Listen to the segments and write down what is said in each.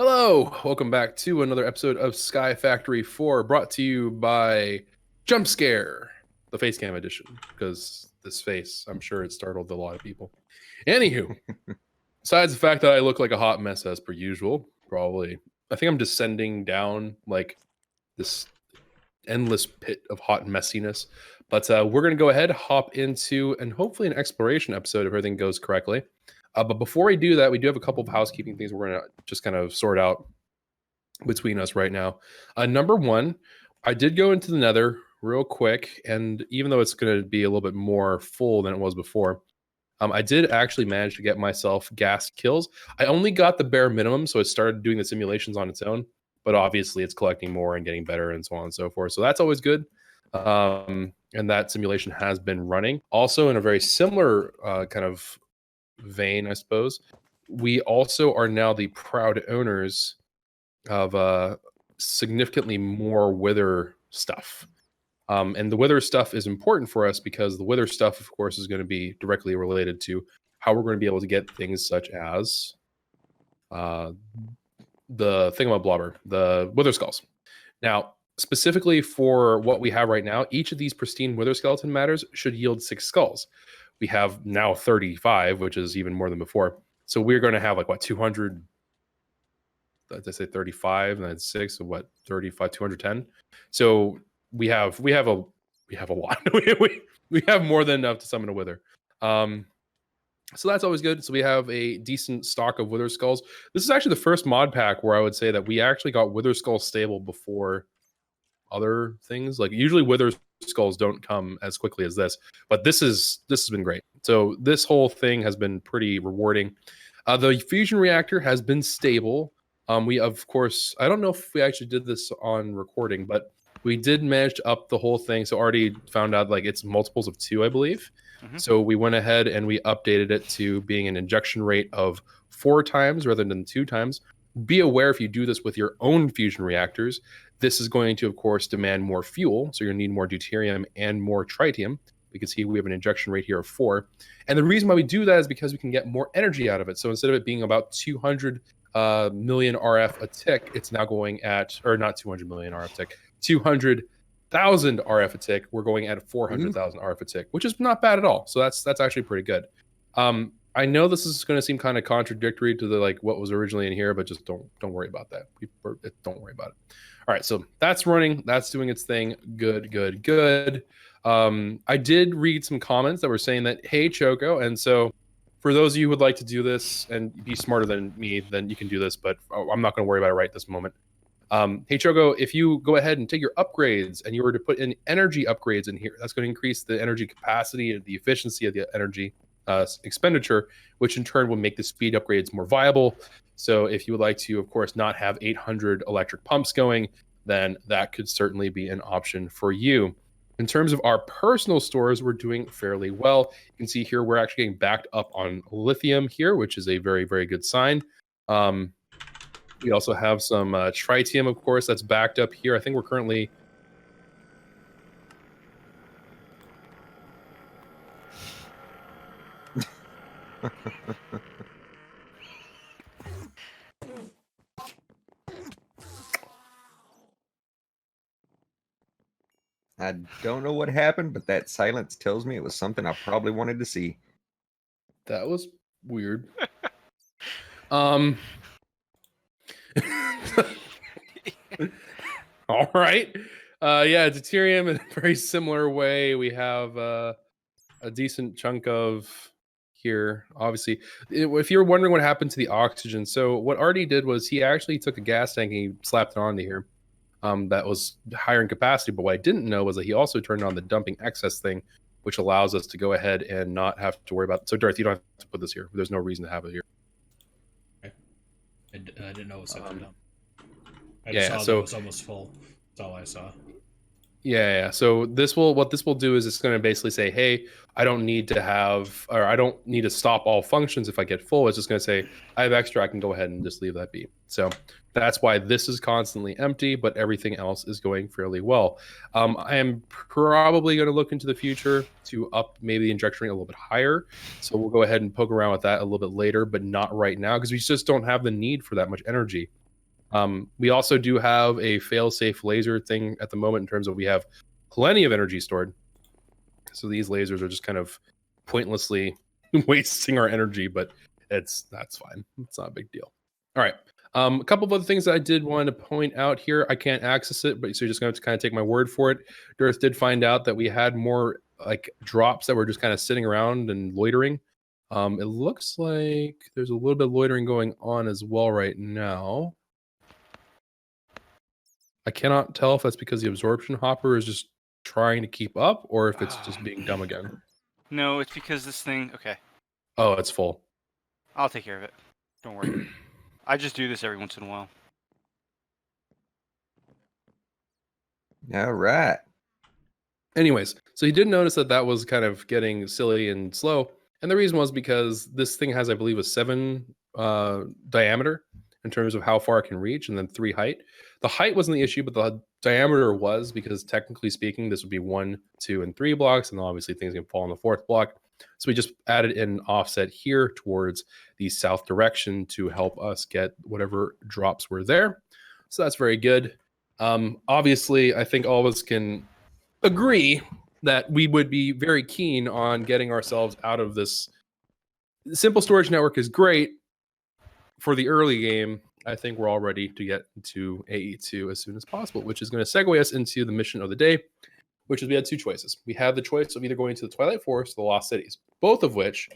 Hello, welcome back to another episode of Sky Factory 4, brought to you by Jump Scare, the face cam edition, because this face, I'm sure it startled a lot of people. Anywho, besides the fact that I look like a hot mess as per usual, probably, I think I'm descending down like this endless pit of hot messiness. But we're going to go ahead, hop into, and hopefully an exploration episode if everything goes correctly. But before we do that, we do have a couple of housekeeping things we're going to just kind of sort out between us right now. Number one, I did go into the Nether real quick, and even though it's going to be a little bit more full than it was before, I did actually manage to get myself gas kills. I only got the bare minimum, so it started doing the simulations on its own. But obviously, it's collecting more and getting better, and so on and so forth. So that's always good. And that simulation has been running. Also, in a very similar kind of vein, I suppose, we also are now the proud owners of significantly more wither stuff. And the wither stuff is important for us because the wither stuff, of course, is going to be directly related to how we're going to be able to get things such as the thingamablobber, the wither skulls. Now, specifically for what we have right now, each of these pristine wither skeleton matters should yield 6 skulls. We have now 35, which is even more than before. So we're going to have like, what, 200... Did I say 35 and then 6, so what, 35, 210? So we have a lot. we have more than enough to summon a wither. So that's always good. So we have a decent stock of wither skulls. This is actually the first mod pack where I would say that we actually got wither skull stable before other things. Like usually wither skulls don't come as quickly as this, but this has been great. So this whole thing has been pretty rewarding. The fusion reactor has been stable. We, of course, I don't know if we actually did this on recording, but we did manage to up the whole thing. So already found out like it's multiples of 2, I believe. Mm-hmm. So we went ahead and we updated it to being an injection rate of 4 times rather than 2 times. Be aware if you do this with your own fusion reactors, this is going to, of course, demand more fuel. So you're going to need more deuterium and more tritium. You can see we have an injection rate here of 4. And the reason why we do that is because we can get more energy out of it. So instead of it being about 200 million RF a tick, it's now going at, or not 200 million RF tick, 200,000 RF a tick. We're going at 400,000 RF a tick, which is not bad at all. So that's actually pretty good. I know this is going to seem kind of contradictory to the like what was originally in here, but just don't worry about that. Don't worry about it. All right, so that's running. That's doing its thing. Good. I did read some comments that were saying that, hey, Choco, and so for those of you who would like to do this and be smarter than me, then you can do this, but I'm not going to worry about it right this moment. Hey, Choco, if you go ahead and take your upgrades and you were to put in energy upgrades in here, that's going to increase the energy capacity and the efficiency of the energy expenditure, which in turn will make the speed upgrades more viable. So if you would like to, of course, not have 800 electric pumps going, then that could certainly be an option for you. In terms of our personal stores, we're doing fairly well. You can see here we're actually getting backed up on lithium here, which is a very, very good sign. We also have some tritium, of course, that's backed up here. I think we're currently... I don't know what happened, but that silence tells me it was something I probably wanted to see. That was weird. All right. Yeah, deuterium in a very similar way. We have a decent chunk of here. Obviously, if you're wondering what happened to the oxygen, so what Artie did was he actually took a gas tank and he slapped it onto here. That was higher in capacity, but what I didn't know was that he also turned on the dumping excess thing, which allows us to go ahead and not have to worry about. So, Darth, you don't have to put this here. There's no reason to have it here. Okay. I didn't know it was something dumb. I just saw so it was almost full. That's all I saw. Yeah. So what this will do is it's going to basically say, hey, I don't need to stop all functions if I get full. It's just going to say, I have extra, I can go ahead and just leave that be. So that's why this is constantly empty, but everything else is going fairly well. I am probably going to look into the future to up maybe the injection rate a little bit higher. So we'll go ahead and poke around with that a little bit later, but not right now because we just don't have the need for that much energy. We also do have a fail-safe laser thing at the moment in terms of we have plenty of energy stored. So these lasers are just kind of pointlessly wasting our energy, but that's fine. It's not a big deal. All right. A couple of other things that I did want to point out here. I can't access it, but so you're just going to kind of take my word for it. Darth did find out that we had more like drops that were just kind of sitting around and loitering. It looks like there's a little bit of loitering going on as well right now. I cannot tell if that's because the absorption hopper is just trying to keep up or if it's just being dumb again. No, it's because this thing... Okay, Oh, it's full. I'll take care of it. Don't worry. I just do this every once in a while. All right. Anyways, so he did notice that that was kind of getting silly and slow. And the reason was because this thing has, I believe, a 7 diameter in terms of how far it can reach, and then 3 height. The height wasn't the issue, but the diameter was, because technically speaking, this would be 1, 2, and 3 blocks, and obviously things can fall on the 4th block. So we just added an offset here towards the south direction to help us get whatever drops were there. So that's very good. Obviously, I think all of us can agree that we would be very keen on getting ourselves out of this. Simple storage network is great for the early game. I think we're all ready to get to AE2 as soon as possible, which is going to segue us into the mission of the day, which is we had 2 choices. We have the choice of either going to the Twilight Forest or the Lost Cities, both of which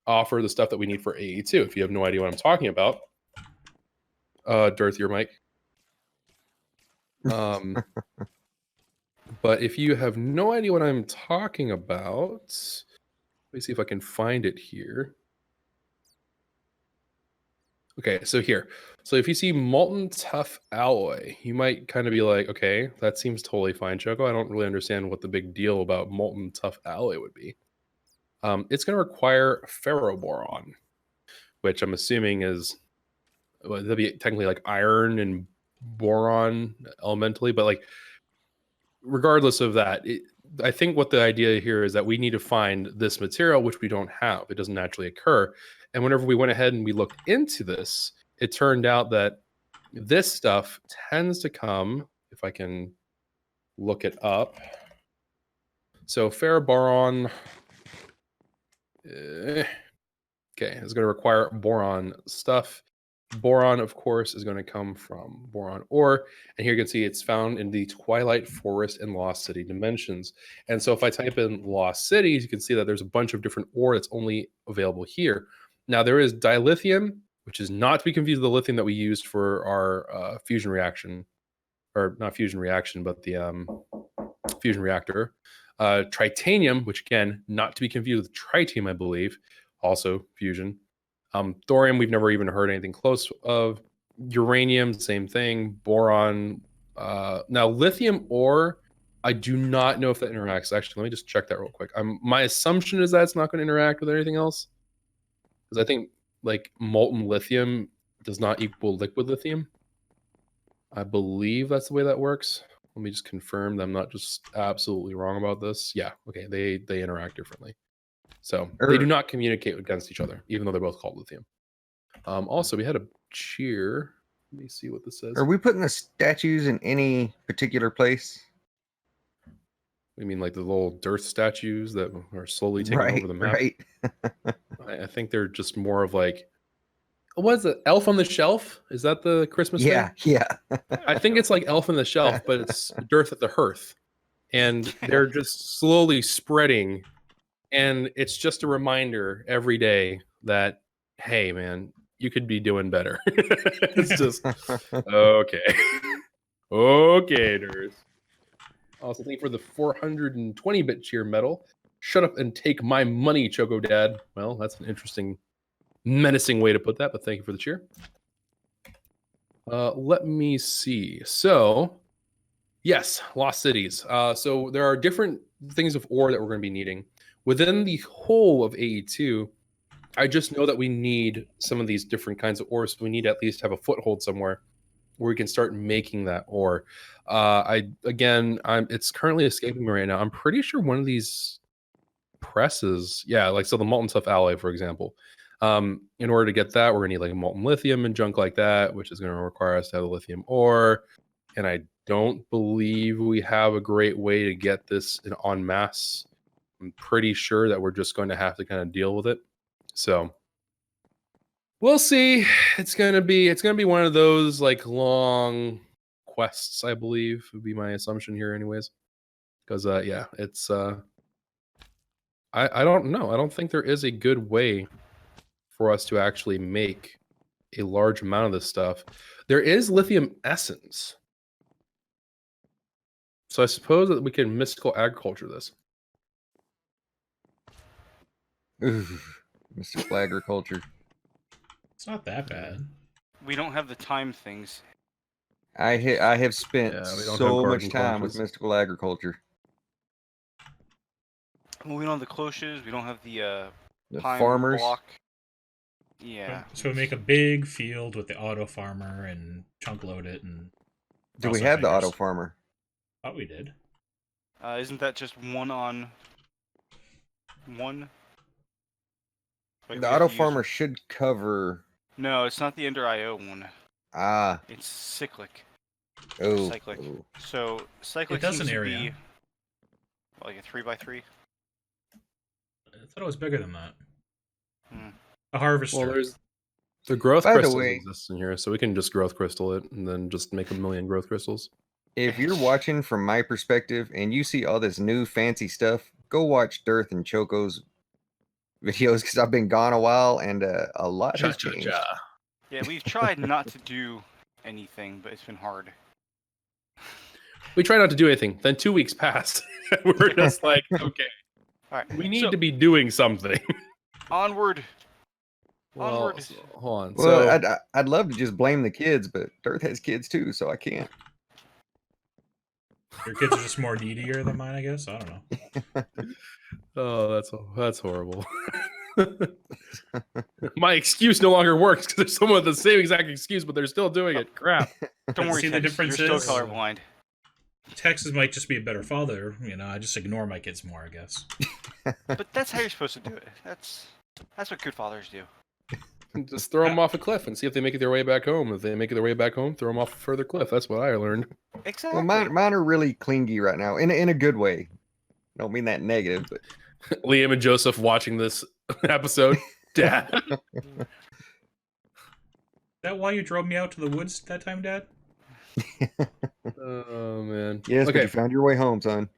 offer the stuff that we need for AE2. If you have no idea what I'm talking about, Darth, your mic. But if you have no idea what I'm talking about, let me see if I can find it here. Okay, so here. So if you see molten tough alloy, you might kind of be like, okay, that seems totally fine, Choco. I don't really understand what the big deal about molten tough alloy would be. It's going to require ferroboron, which I'm assuming is, well, that'd be technically like iron and boron elementally, but like regardless of that, I think what the idea here is that we need to find this material, which we don't have. It doesn't naturally occur. And whenever we went ahead and we looked into this, it turned out that this stuff tends to come, if I can look it up. So ferroboron, okay, is going to require boron stuff. Boron, of course, is going to come from boron ore. And here you can see it's found in the Twilight Forest and Lost City dimensions. And so if I type in Lost Cities, you can see that there's a bunch of different ore that's only available here. Now, there is dilithium, which is not to be confused with the lithium that we used for our fusion reaction, or not fusion reaction, but the fusion reactor. Tritanium, which again, not to be confused with tritium, I believe, also fusion. Thorium, we've never even heard anything close of. Uranium, same thing. Boron. Now, lithium ore, I do not know if that interacts. Actually, let me just check that real quick. My assumption is that it's not going to interact with anything else, because I think like molten lithium does not equal liquid lithium. I believe that's the way that works. Let me just confirm that I'm not just absolutely wrong about this. Yeah, okay, they interact differently. So they do not communicate against each other, even though they're both called lithium. Also, we had a cheer. Let me see what this says. Are we putting the statues in any particular place? You mean like the little Dearth statues that are slowly taking over the map? Right. I think they're just more of like, what is it? Elf on the Shelf? Is that the Christmas thing? Yeah. I think it's like Elf on the Shelf, but it's Dearth at the Hearth. And they're just slowly spreading. And it's just a reminder every day that, hey, man, you could be doing better. It's just, okay. Okay, nerds. Also, thank you for the 420-bit cheer medal. Shut up and take my money, Choco Dad. Well, that's an interesting, menacing way to put that, but thank you for the cheer. Let me see. So, yes, Lost Cities. So there are different things of ore that we're going to be needing. Within the whole of AE2, I just know that we need some of these different kinds of ores. So we need to at least have a foothold somewhere where we can start making that ore. It's currently escaping me right now. I'm pretty sure one of these presses, yeah, like so the molten tough alloy, for example. In order to get that, we're gonna need like molten lithium and junk like that, which is gonna require us to have the lithium ore. And I don't believe we have a great way to get this en masse. I'm pretty sure that we're just going to have to kind of deal with it. So we'll see. It's gonna be one of those like long quests, I believe, would be my assumption here, anyways. Because yeah, it's I don't know. I don't think there is a good way for us to actually make a large amount of this stuff. There is lithium essence. So I suppose that we can mystical agriculture this. Ooh, mystical agriculture. It's not that bad. We don't have the time things. I have spent Yeah, we don't so have much garden time with cloches. mystical agriculture. Well, we don't have the cloches. We don't have the The pine farmers. block. Yeah. So we make a big field with the auto farmer and chunk load it and. Do cross we our have the auto fingers. farmer? Thought we did. Isn't that just one on one? Like, we The have auto to use- farmer should cover. No, it's not the Ender IO one. Ah, It's cyclic. oh, Cyclic. oh. So cyclic It does seems an to area. be like a 3x3. I thought it was bigger than that. Hmm. A harvester. Well, there's the growth By the crystals way- exist in here, so we can just growth crystal it and then just make a million growth crystals. If you're watching from my perspective and you see all this new fancy stuff, go watch Dearth and Choco's videos because I've been gone a while and a lot has changed. Yeah, we've tried not to do anything, but it's been hard. We try not to do anything. Then 2 weeks passed. We're just like, okay, All right, we need so, to be doing something. onward. Well, Onward. hold on. Well, So I'd love to just blame the kids, but Dearth has kids too, so I can't. Your kids are just more needier than mine, I guess. I don't know. oh, that's horrible. My excuse no longer works because there's someone with the same exact excuse, but they're still doing it. Crap. Don't worry, See, the Tex, difference you're is- still colorblind. Texas might just be a better father. You know, I just ignore my kids more, I guess. But that's how you're supposed to do it. That's what good fathers do. Just throw them off a cliff and see if they make it their way back home. If they make it their way back home, throw them off a further cliff. That's what I learned. Exactly. Well, mine are really clingy right now, in a good way. Don't mean that negative, but Liam and Joseph watching this episode. Dad. Is that why you drove me out to the woods that time, Dad? Oh man. yes, but Okay. you found your way home, son.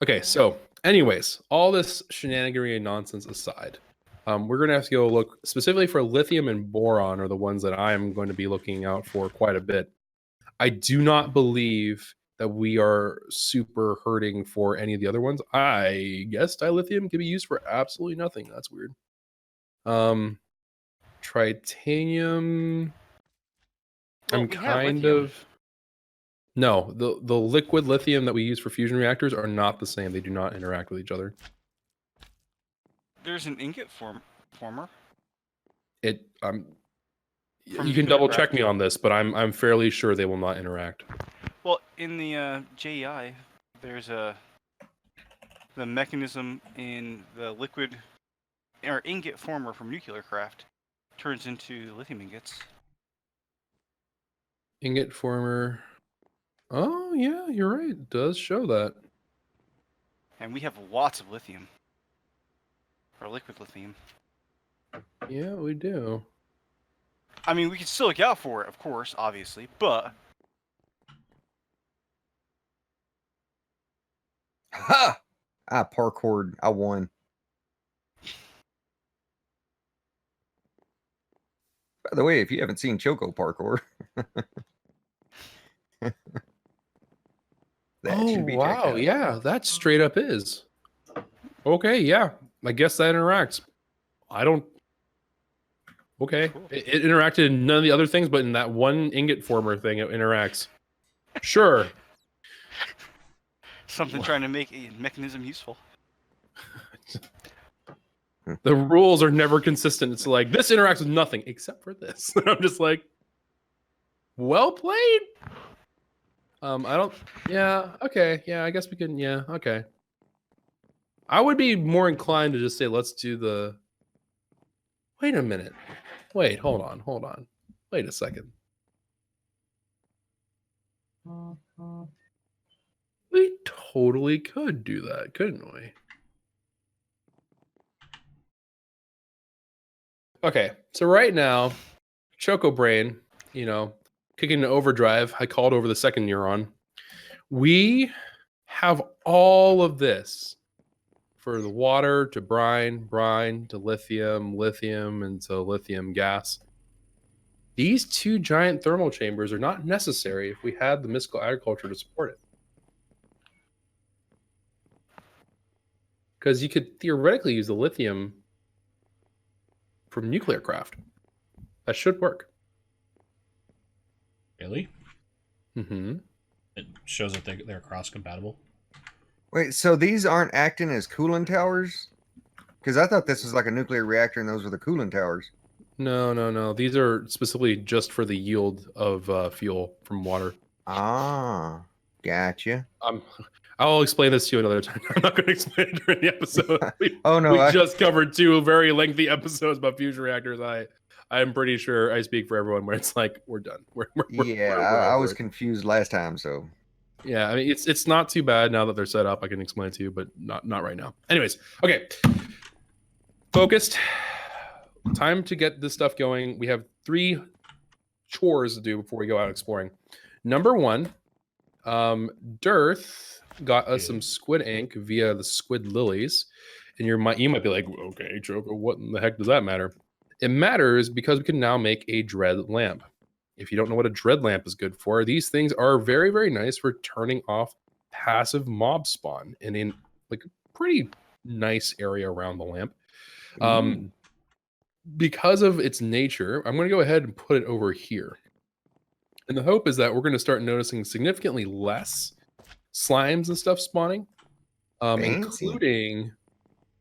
Okay. So, anyways, all this shenaniganery and nonsense aside, we're gonna have to go look specifically for lithium and boron are the ones that I'm going to be looking out for quite a bit. I do not believe that we are super hurting for any of the other ones. I guess dilithium can be used for absolutely nothing. That's weird. Tritanium. Well, I'm we have kind lithium. of no. The liquid lithium that we use for fusion reactors are not the same. They do not interact with each other. There's an ingot former. It From you can nuclear double check craft. me on this, but I'm fairly sure they will not interact. Well, in the JEI, there's the mechanism in the liquid or ingot former from nuclear craft turns into lithium ingots. Ingot former. Oh yeah, you're right. It does show that. And we have lots of lithium. Or liquid lithium. Yeah, we do. I mean, we can still look out for it, of course, obviously, but Ha! I parkoured. I won. By the way, if you haven't seen Choco parkour, that should be checked wow, out. yeah, that straight up is. Okay, yeah. I guess that interacts. I don't. Okay, Cool. it interacted in none of the other things, but in that one ingot former thing, it interacts. Sure. something trying to make a mechanism useful. The rules are never consistent. It's like this interacts with nothing except for this. I'm just like, well played. I don't. Yeah. Okay. Yeah. I guess we can. Yeah. Okay. I would be more inclined to just say let's do the Wait a minute. Wait, hold on. Wait a second. We totally could do that, couldn't we? Okay, so right now, Choco Brain, kicking into overdrive. I called over the second neuron. We have all of this for the water to brine to lithium, and to lithium gas. These two giant thermal chambers are not necessary if we had the mystical agriculture to support it. Because you could theoretically use the lithium from nuclear craft. That should work. Really? Mm-hmm. It shows that they're cross compatible. Wait, so these aren't acting as cooling towers? Because I thought this was like a nuclear reactor and those were the cooling towers. No. These are specifically just for the yield of fuel from water. Ah, gotcha. I'll explain this to you another time. I'm not going to explain it during the episode. Oh, no, we just covered two very lengthy episodes about fusion reactors. I'm pretty sure I speak for everyone where it's like we're done. I was confused last time, so yeah. I mean, it's not too bad now that they're set up. I can explain it to you, but not right now. Anyways, okay. Focused. Time to get this stuff going. We have 3 chores to do before we go out exploring. Number 1, Dearth got us some squid ink via the squid lilies, and you might be like, okay, Choco, what in the heck does that matter? It matters because we can now make a dread lamp. If you don't know what a dread lamp is good for, these things are very, very nice for turning off passive mob spawn in like a pretty nice area around the lamp. Because of its nature, I'm going to go ahead and put it over here. And the hope is that we're going to start noticing significantly less slimes and stuff spawning, including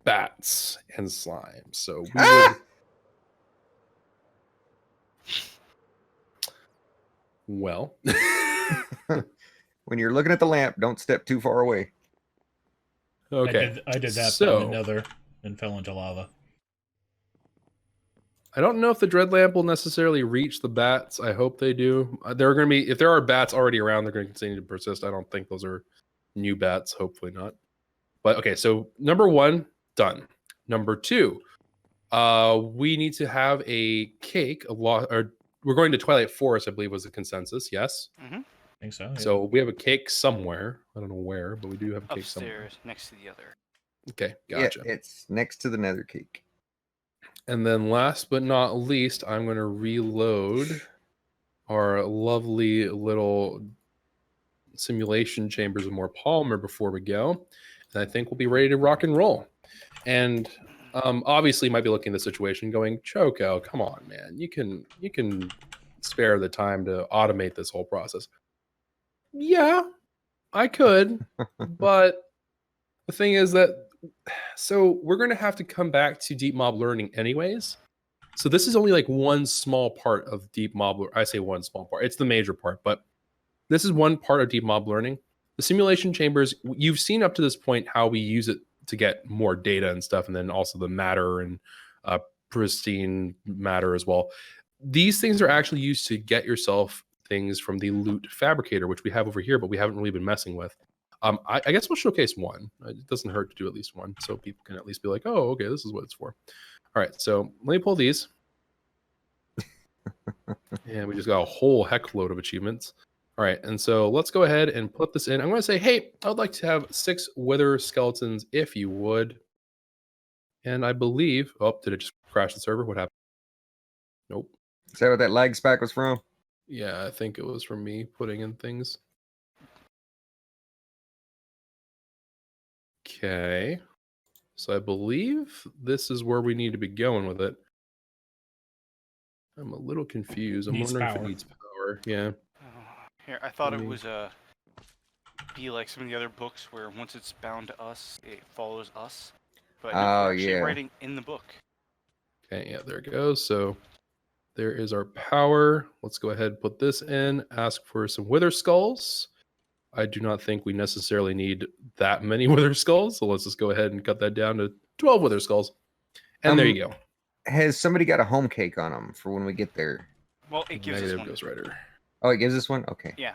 bats and slimes. So we would... Well, when you're looking at the lamp, don't step too far away. Okay. I did that so, in another and fell into lava. I don't know if the dread lamp will necessarily reach the bats. I hope they do. They're going to be, if there are bats already around, they're going to continue to persist. I don't think those are new bats. Hopefully not. But okay, so number 1, done. Number 2, we need to have a cake. We're going to Twilight Forest, I believe was the consensus. Yes? Mm-hmm. I think so. Yeah. So we have a cake somewhere. I don't know where, but we do have a cake somewhere. Upstairs, next to the other. Okay, gotcha. Yeah, it's next to the nether cake. And then last but not least, I'm going to reload our lovely little simulation chambers of more polymer before we go. And I think we'll be ready to rock and roll. And obviously you might be looking at the situation going, Choco, come on, man. You can spare the time to automate this whole process. Yeah, I could. But the thing is that, so we're going to have to come back to deep mob learning anyways. So this is only like one small part of deep mob. I say one small part. It's the major part, but this is one part of deep mob learning. The simulation chambers, you've seen up to this point how we use it to get more data and stuff, and then also the matter and pristine matter as well. These things are actually used to get yourself things from the loot fabricator, which we have over here, but we haven't really been messing with. I guess we'll showcase one. It doesn't hurt to do at least one, so people can at least be like, oh, okay, this is what it's for. All right, so let me pull these. And we just got a whole heck load of achievements. All right, and so let's go ahead and put this in. I'm going to say, hey, I would like to have 6 wither skeletons, if you would. And I believe, oh, did it just crash the server? What happened? Nope. Is that what that lag spike was from? Yeah, I think it was from me putting in things. Okay. So I believe this is where we need to be going with it. I'm a little confused. I'm wondering if it needs power. Yeah. Here, I thought it was be like some of the other books where once it's bound to us, it follows us. But no, actually writing in the book. Okay, yeah, there it goes. So there is our power. Let's go ahead and put this in. Ask for some wither skulls. I do not think we necessarily need that many wither skulls. So let's just go ahead and cut that down to 12 wither skulls. And there you go. Has somebody got a home cake on them for when we get there? Well, it gives us Negative one. Ghost Rider. Oh, it gives us one. Okay. Yeah.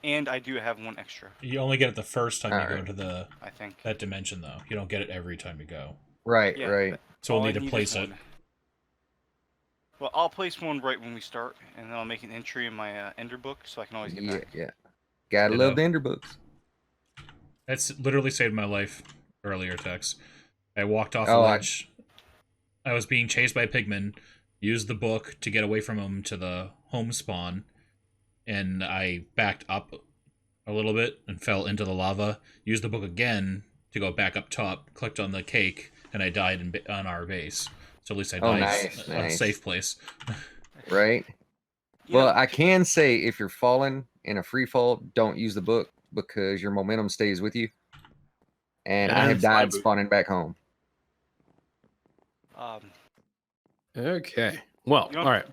And I do have one extra, You only get it the first time you go Alright. to the I think. that dimension, though. You don't get it every time you go. Right. Yeah, Right. So we'll all I need to is place it. one. Well, I'll place one right when we start, and then I'll make an entry in my Ender book so I can always get Yeah. back. Yeah. Gotta Ditto. love the Ender books. That's literally saved my life earlier, Tex. I walked off a Oh, ledge. I was being chased by pigmen, used the book to get away from them to the home spawn, and I backed up a little bit and fell into the lava, used the book again to go back up top, clicked on the cake, and I died on our base. So at least I Oh, died nice, on a nice. safe place. Right. You Well, know, I can say if you're falling in a free fall, don't use the book because your momentum stays with you. And I And have slime died boot. spawning back home. Okay. Well, You know- all right.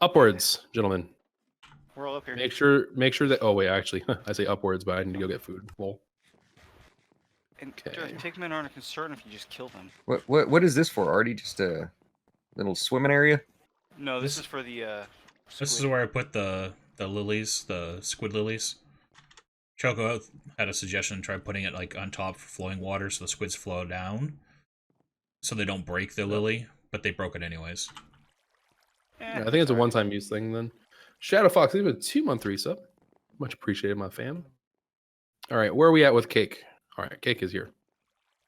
Upwards, gentlemen. we're all up here. Make sure that. Oh wait, actually, I say upwards, but I need to go get food. Lol. And Okay. Darth, pigmen aren't a concern if you just kill them. What is this for, Artie? Just a little swimming area? No, this This- is for the This is squid. where I put the lilies, the squid lilies. Choco had a suggestion: try putting it like on top for flowing water, so the squids flow down, so they don't break the lily. But they broke it anyways. I think it's a one-time use thing then. Shadow Fox, leave a 2-month resub. Much appreciated, my fam. All right, where are we at with cake? All right, cake is here.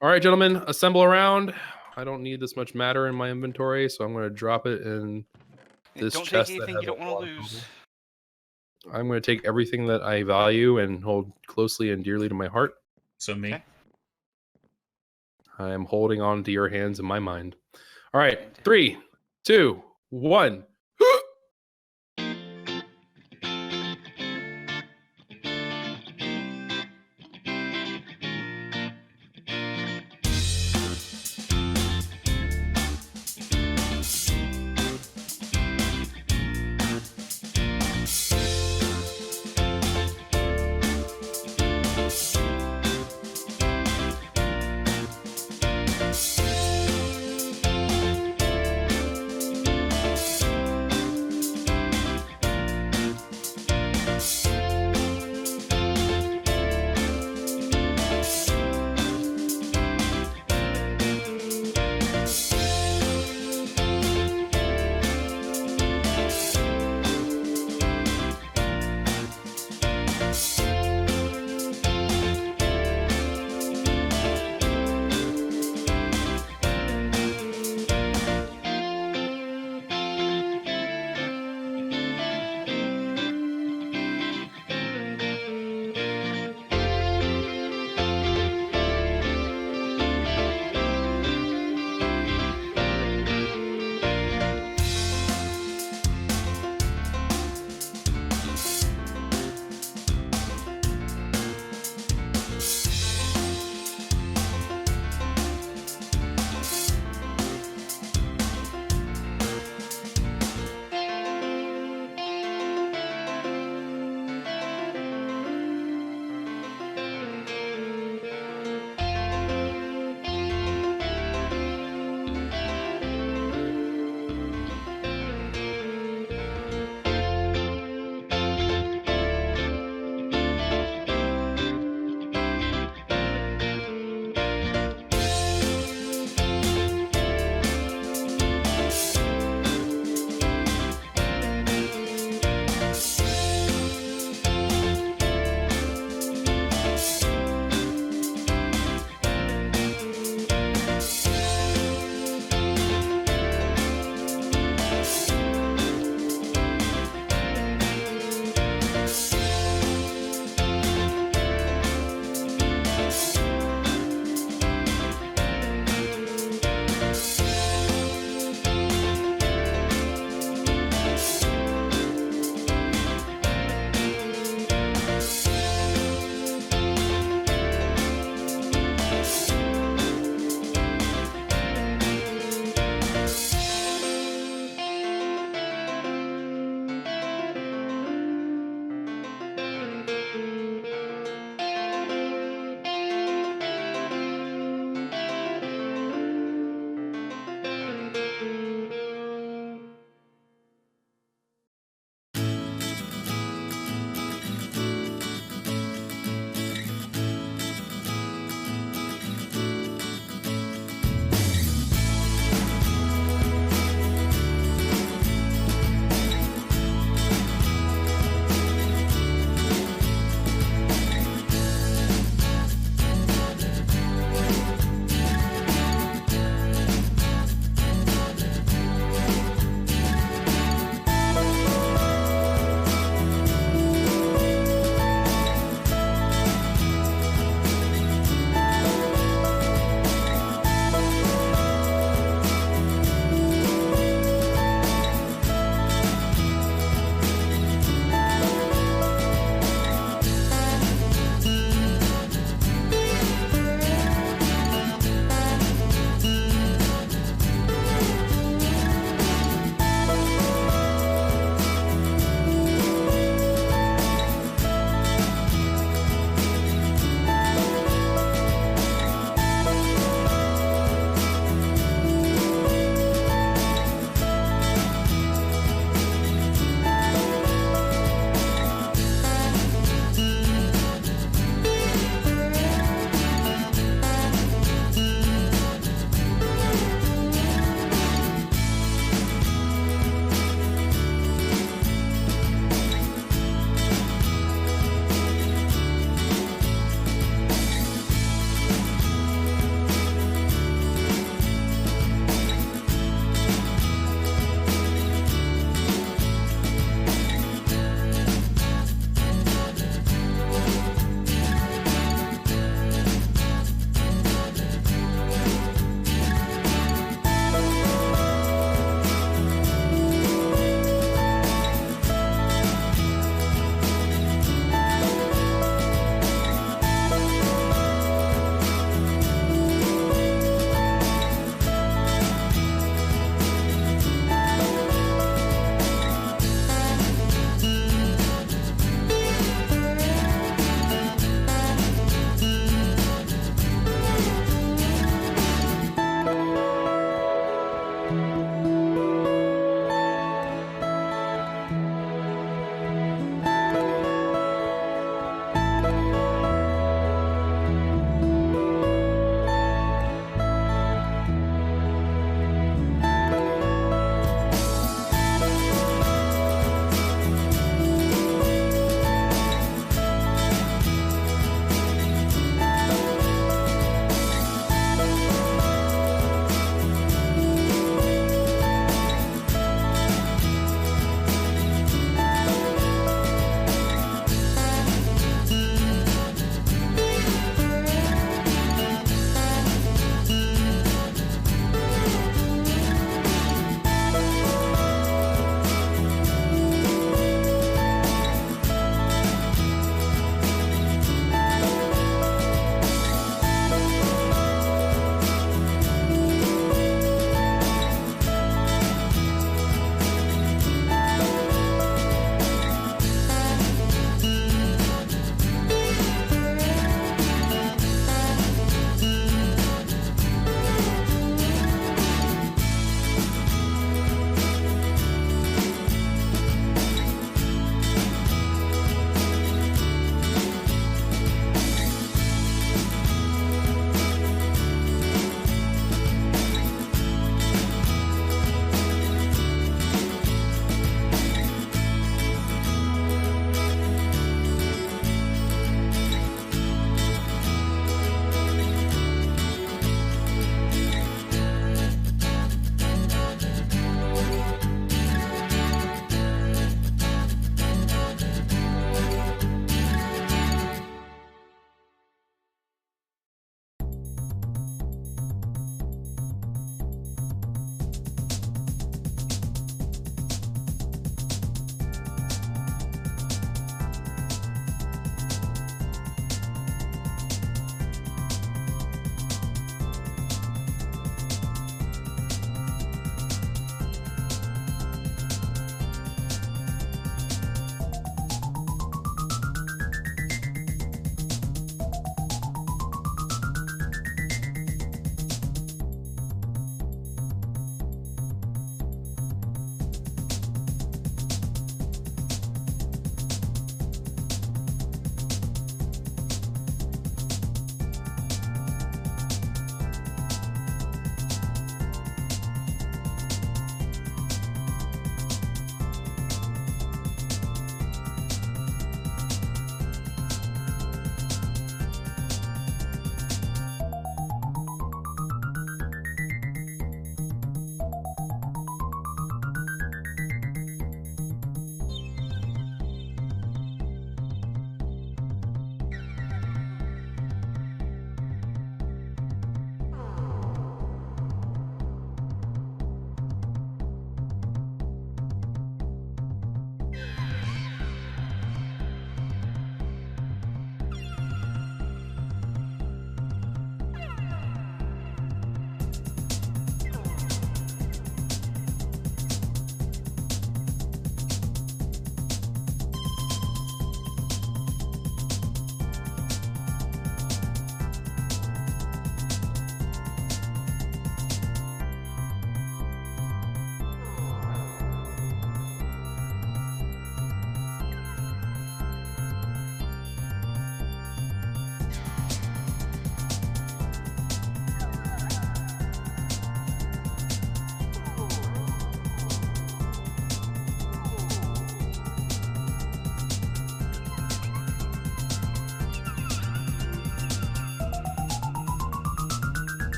All right, gentlemen, assemble around. I don't need this much matter in my inventory, so I'm going to drop it in this Don't take chest that anything has you don't a want lot to of lose. gold. I'm going to take everything that I value and hold closely and dearly to my heart. So me, Okay. I am holding on to your hands in my mind. All right, 3, 2, 1.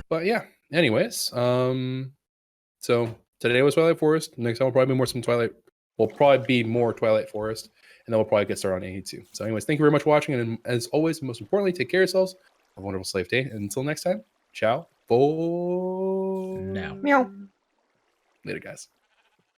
But yeah, anyways, so today was Twilight Forest. Next time will probably be more some Twilight. Will probably be more Twilight Forest, and then we'll probably get started on 82. So, anyways, thank you very much for watching, and as always, most importantly, take care of yourselves. Have a wonderful slave day. And until next time, ciao. For Now. Meow. later, guys.